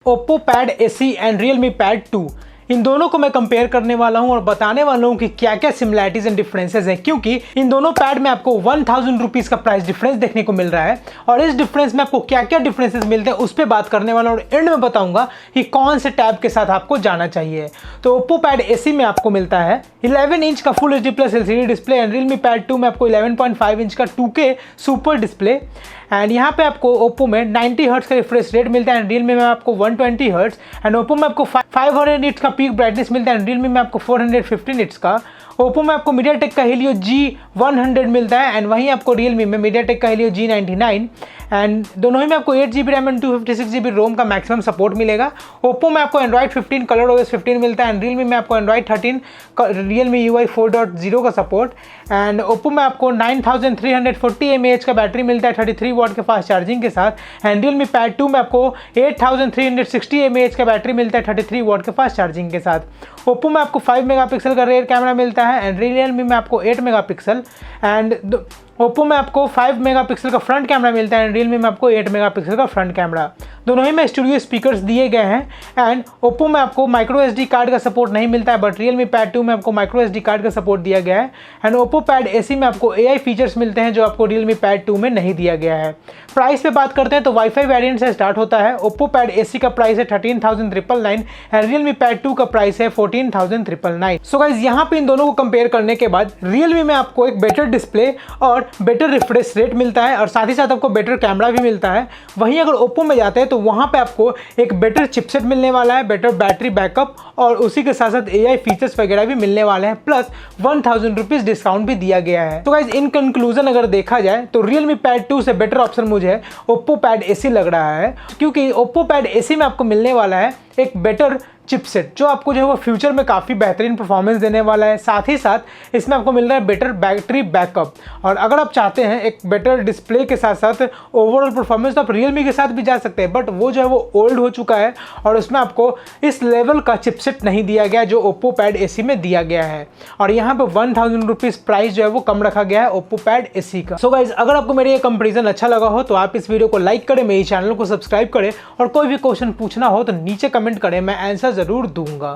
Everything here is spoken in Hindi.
Oppo pad AC and Realme pad 2, इन दोनों को मैं कंपेयर करने वाला हूं और बताने वाला हूं कि क्या क्या सिमिलैरिटीज एंड डिफरेंसेस हैं, क्योंकि इन दोनों पैड में आपको 1000 रुपीज का प्राइस डिफरेंस देखने को मिल रहा है और इस डिफरेंस में आपको क्या क्या डिफरेंसेस मिलते हैं उस पर बात करने वाला हूं और एंड में बताऊंगा कि कौन से टैब के साथ आपको जाना चाहिए। तो ओप्पो पैड एसी में आपको मिलता है 11 इंच का full HD plus LCD display and Realme pad 2 में आपको 11.5 इंच का 2K सुपर डिस्प्ले एंड यहाँ पे आपको ओप्पो में 90 हर्ट्ज का रिफ्रेश रेट मिलता है एंड रियलमी में आपको 120 हर्ट्ज एंड ओप्पो में आपको 500 निट्स का पीक ब्राइटनेस मिलता है एंड रियलमी में आपको 450 निट्स का। ओप्पो में आपको मीडियाटेक का Helio G100 मिलता है एंड वहीं आपको रियलमी में मीडियाटेक का Helio G99 एंड दोनों ही में आपको 8GB रैम एंड 256GB रोम का मैक्सिमम सपोर्ट मिलेगा। ओप्पो में आपको Android 15 कलर OS 15 मिलता है एंड रियलमी में आपको Android 13 रियलमी UI 4.0 का सपोर्ट एंड ओप्पो में आपको 9340 mAh का बैटरी मिलता है 33 वाट के फास्ट चार्जिंग के साथ एंड रियलमी पैड 2 में आपको 8360 mAh का बैटरी मिलता है 33 वाट के फास्ट चार्जिंग के साथ। ओप्पो में आपको 5 मेगापिक्सल का रेयर कैमरा मिलता है एंड रियलमी में आपको 8 मेगापिक्सल एंड ओप्पो में आपको 5 मेगापिक्सल का फ्रंट कैमरा मिलता है एंड रियलमी में आपको 8 मेगापिक्सल का फ्रंट कैमरा। दोनों ही में स्टूडियो स्पीकर्स दिए गए हैं एंड ओप्पो में आपको माइक्रो SD कार्ड का सपोर्ट नहीं मिलता है बट रियलमी पैड 2 में आपको माइक्रो SD कार्ड का सपोर्ट दिया गया है एंड ओप्पो पैड एसी में आपको AI फीचर्स मिलते हैं जो आपको रियलमी पैड 2 में नहीं दिया गया है। प्राइस पे बात करते हैं तो वाईफाई वेरिएंट से स्टार्ट होता है। ओप्पो पैड एसी का प्राइस है 13,999 एंड रियलमी पैड 2 का प्राइस है 14,999। सो गाइस यहाँ पे इन दोनों को कंपेयर करने के बाद रियलमी में आपको एक बेटर डिस्प्ले और बेटर रिफ्रेश रेट मिलता है और साथ ही साथ आपको बेटर कैमरा भी मिलता है। वहीं अगर ओप्पो में जाते हैं तो वहाँ पे आपको एक बेटर चिपसेट मिलने वाला है, बेटर बैटरी बैकअप और उसी के साथ साथ AI फीचर्स वगैरह भी मिलने वाले हैं प्लस 1000 रुपीज डिस्काउंट भी दिया गया है। तो गाइज इन कंक्लूजन अगर देखा जाए तो रियलमी पैड 2 से बेटर ऑप्शन मुझे ओप्पो पैड एसी लग रहा है, क्योंकि ओप्पो पैड एसी में आपको मिलने वाला है एक बेटर चिपसेट जो आपको जो है वो फ्यूचर में काफ़ी बेहतरीन परफॉर्मेंस देने वाला है। साथ ही साथ इसमें आपको मिल रहा है बेटर बैटरी बैकअप और अगर आप चाहते हैं एक बेटर डिस्प्ले के साथ साथ ओवरऑल परफॉर्मेंस तो आप रियलमी के साथ भी जा सकते हैं बट वो जो है वो ओल्ड हो चुका है और उसमें आपको इस लेवल का चिपसेट नहीं दिया गया जो ओप्पो पैड एसी में दिया गया है और यहाँ पे 1000 रुपीज़ प्राइस जो है वो कम रखा गया है ओप्पो पैड एसी का। सो गाइज अगर आपको मेरे ये कंपेरिजन अच्छा लगा हो तो आप इस वीडियो को लाइक करें, मेरे चैनल को सब्सक्राइब करें और कोई भी क्वेश्चन पूछना हो तो नीचे कमेंट करें, मैं आंसर ज़रूर दूंगा।